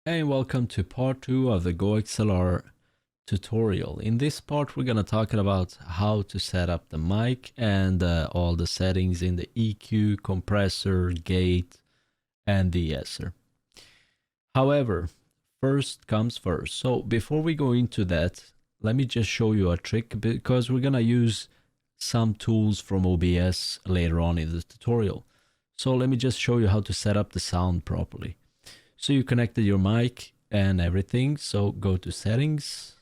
Hey, and welcome to part 2 of the Goxlr tutorial. In this part we're gonna talk about how to set up the mic and all the settings in the EQ, compressor, gate, and de-esser. However, first comes first. So before we go into that, let me just show you a trick because we're gonna use some tools from OBS later on in the tutorial. So let me just show you how to set up the sound properly. So you connected your mic and everything. So go to settings,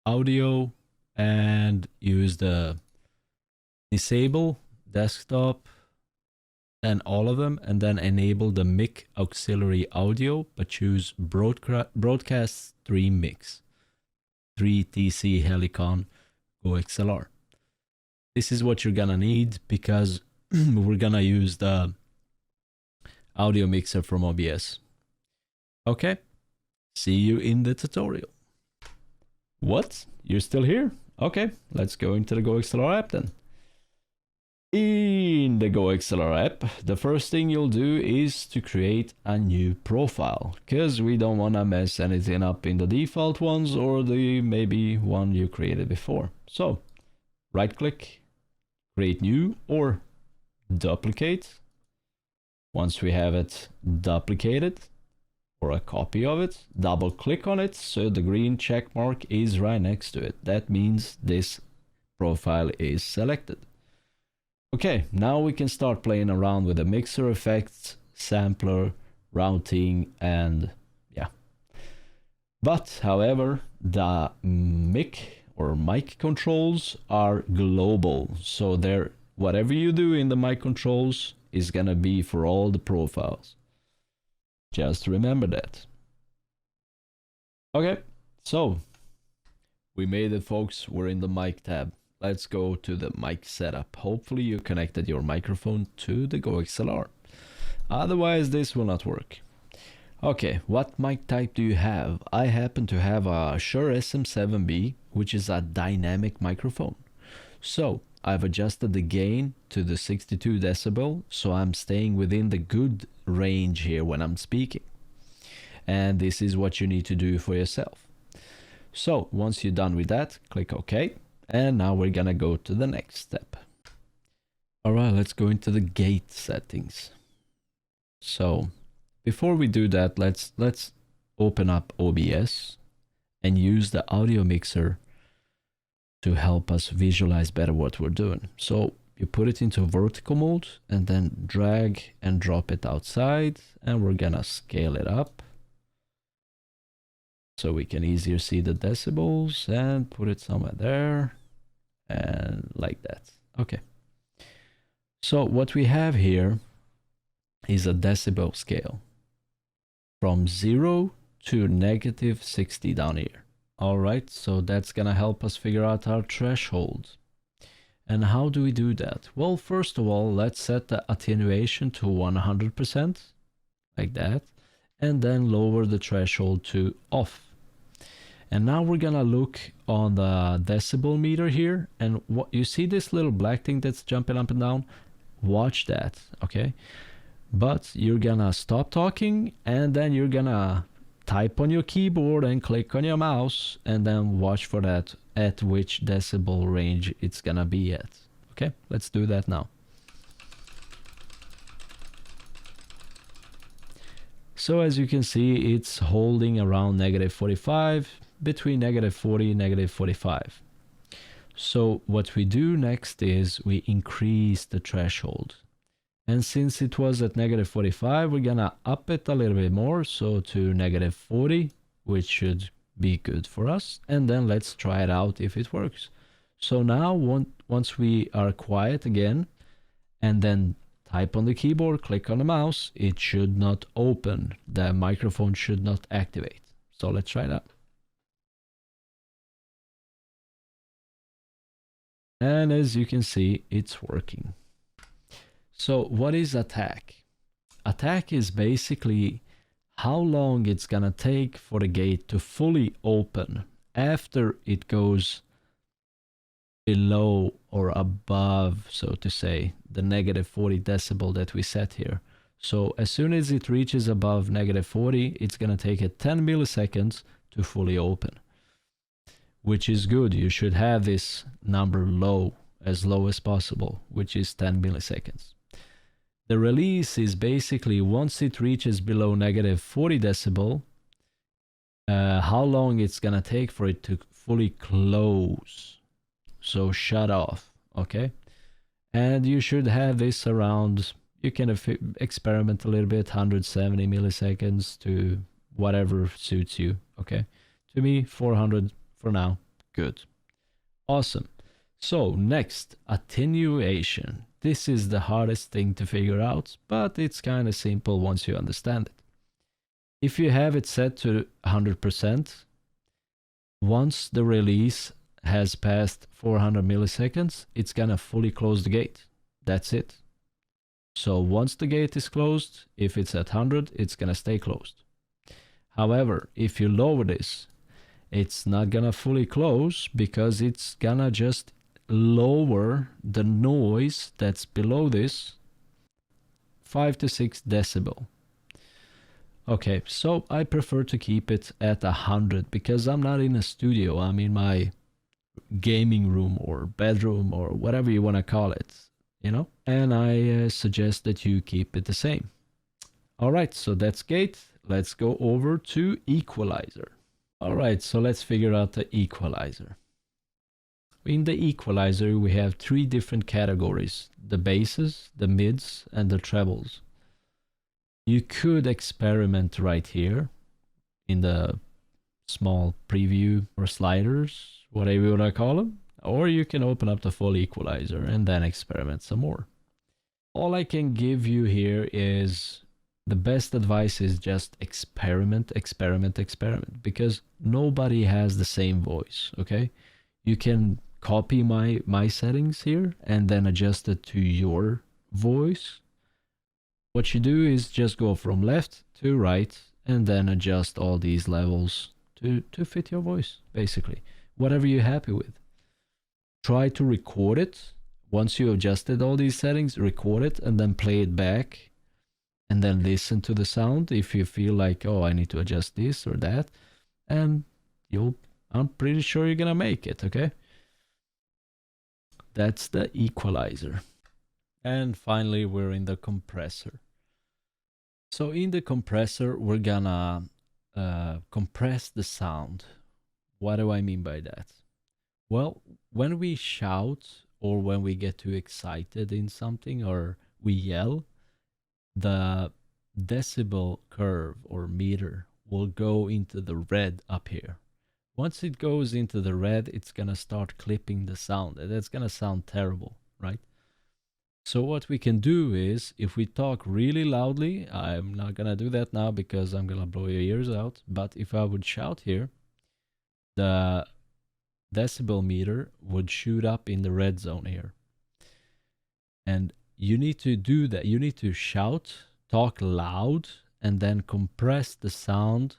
audio, and use the disable, desktop, and all of them, and then enable the mic auxiliary audio, but choose broadcast stream mix, 3TC Helicon Goxlr. This is what you're gonna need because we're gonna use the audio mixer from OBS. Okay, see you in the tutorial. What? You're still here? Okay, let's go into the Goxlr app then. In the Goxlr app, the first thing you'll do is to create a new profile, because we don't want to mess anything up in the default ones or the maybe one you created before. So, right click, create new or duplicate. Once we have it duplicated, or a copy of it, double click on it so the green check mark is right next to it. That means this profile is selected. Okay, now we can start playing around with the mixer effects, sampler, routing, and yeah. But however, the mic or mic controls are global, so whatever you do in the mic controls is gonna be for all the profiles. Just remember that. Okay, so we made it, folks. We're in the mic tab. Let's go to the mic setup. Hopefully you connected your microphone to the Goxlr. Otherwise, this will not work. Okay, what mic type do you have? I happen to have a Shure SM7B, which is a dynamic microphone. So I've adjusted the gain to the 62 decibel, so I'm staying within the good range here when I'm speaking. And this is what you need to do for yourself. So once you're done with that, click OK. And now we're gonna go to the next step. All right, let's go into the gate settings. So before we do that, let's open up OBS and use the audio mixer to help us visualize better what we're doing. So you put it into vertical mode and then drag and drop it outside, and we're gonna scale it up so we can easier see the decibels, and put it somewhere there and like that. Okay, so what we have here is a decibel scale from 0 to -60 down here. All right, so that's gonna help us figure out our threshold. And how do we do that? Well, first of all, let's set the attenuation to 100%, like that, and then lower the threshold to off. And now we're gonna look on the decibel meter here, and what you see this little black thing that's jumping up and down? Watch that, okay? But you're gonna stop talking, and then you're gonna type on your keyboard and click on your mouse, and then watch for that at which decibel range it's gonna be at. Okay, let's do that now. So as you can see, it's holding around -45, between -40 and -45. So what we do next is we increase the threshold. And since it was at -45, we're gonna up it a little bit more, so to -40, which should be good for us. And then let's try it out if it works. So now once we are quiet again, and then type on the keyboard, click on the mouse, it should not open. The microphone should not activate. So let's try that. And as you can see, it's working. So what is attack? Attack is basically how long it's gonna take for the gate to fully open after it goes below or above, so to say, the -40 decibel that we set here. So as soon as it reaches above -40, it's gonna take it 10 milliseconds to fully open, which is good. You should have this number low as possible, which is 10 milliseconds. The release is basically once it reaches below -40 decibel, how long it's gonna take for it to fully close. So shut off, okay? And you should have this around, you can experiment a little bit, 170 milliseconds to whatever suits you, okay? To me, 400 for now, good. Awesome. So next, attenuation. This is the hardest thing to figure out, but it's kind of simple once you understand it. If you have it set to 100%, once the release has passed 400 milliseconds, it's gonna fully close the gate. That's it. So once the gate is closed, if it's at 100, it's gonna stay closed. However, if you lower this, it's not gonna fully close because it's gonna just lower the noise that's below this 5 to 6 decibel. Okay, so I prefer to keep it at 100 because I'm not in a studio. I'm in my gaming room or bedroom or whatever you want to call it, you know? And I suggest that you keep it the same. All right, so that's gate. Let's go over to equalizer. All right, so let's figure out the equalizer. In the equalizer, we have 3 different categories: the basses, the mids, and the trebles. You could experiment right here in the small preview or sliders, whatever you want to call them, or you can open up the full equalizer and then experiment some more. All I can give you here is the best advice is just experiment, because nobody has the same voice, okay? You can copy my settings here and then adjust it to your voice. What you do is just go from left to right and then adjust all these levels to fit your voice, basically. Whatever you're happy with. Try to record it. Once you adjusted all these settings, record it and then play it back. And then listen to the sound if you feel like, oh, I need to adjust this or that. And I'm pretty sure you're gonna make it, okay? That's the equalizer. And finally, we're in the compressor. So in the compressor, we're gonna compress the sound. What do I mean by that? Well, when we shout or when we get too excited in something or we yell, the decibel curve or meter will go into the red up here. Once it goes into the red, it's gonna start clipping the sound, and that's gonna sound terrible, right? So what we can do is, if we talk really loudly, I'm not gonna do that now because I'm gonna blow your ears out, but if I would shout here, the decibel meter would shoot up in the red zone here. And you need to do that. You need to shout, talk loud, and then compress the sound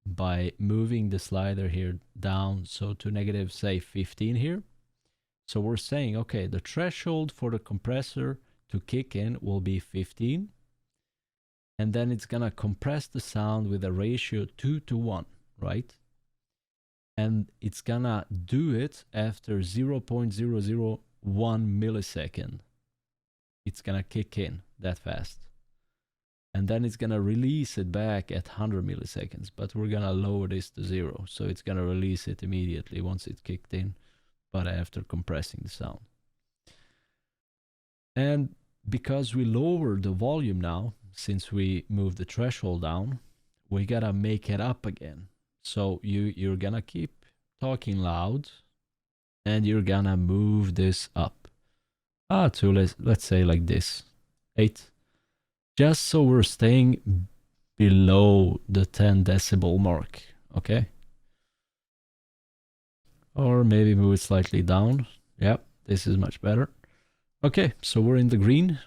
by moving the slider here down, so to negative, say, 15 here. So we're saying, okay, the threshold for the compressor to kick in will be 15. And then it's gonna compress the sound with a ratio 2:1, right? And it's gonna do it after 0.001 millisecond. It's gonna kick in that fast. And then it's gonna release it back at 100 milliseconds, but we're gonna lower this to 0. So it's gonna release it immediately once it kicked in, but after compressing the sound. And because we lowered the volume now, since we moved the threshold down, we gotta make it up again. So you're gonna keep talking loud and you're gonna move this up. To let's say like this, 8. Just so we're staying below the 10 decibel mark, okay? Or maybe move it slightly down. Yep, this is much better. Okay, so we're in the green.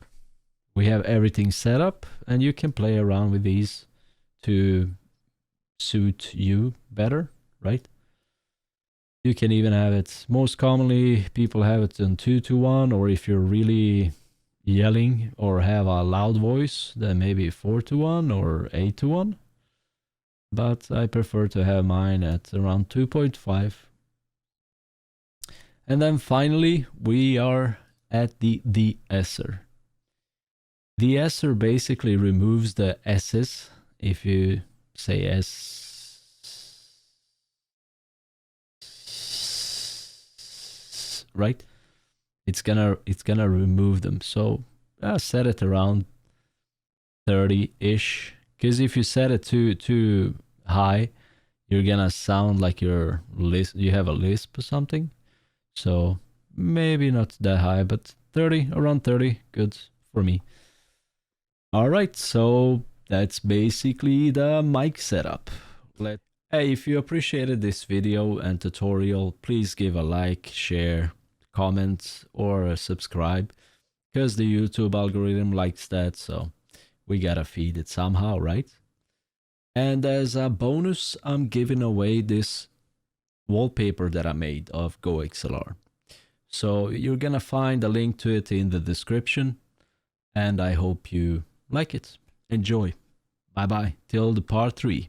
We have everything set up, and you can play around with these to suit you better, right? You can even have it, most commonly people have it on 2:1, or if you're really yelling or have a loud voice, then maybe 4:1 or 8:1. But I prefer to have mine at around 2.5. And then finally, we are at the de-esser. De-esser basically removes the S's. If you say S, right? It's gonna remove them. So set it around 30-ish. Because if you set it too high, you're gonna sound like you have a lisp or something. So maybe not that high, but 30, around 30, good for me. All right, so that's basically the mic setup. Hey, if you appreciated this video and tutorial, please give a like, share, comment, or subscribe, because the YouTube algorithm likes that, so we gotta feed it somehow, right? And as a bonus, I'm giving away this wallpaper that I made of Goxlr. So you're gonna find a link to it in the description, and I hope you like it. Enjoy. Bye bye till the part 3.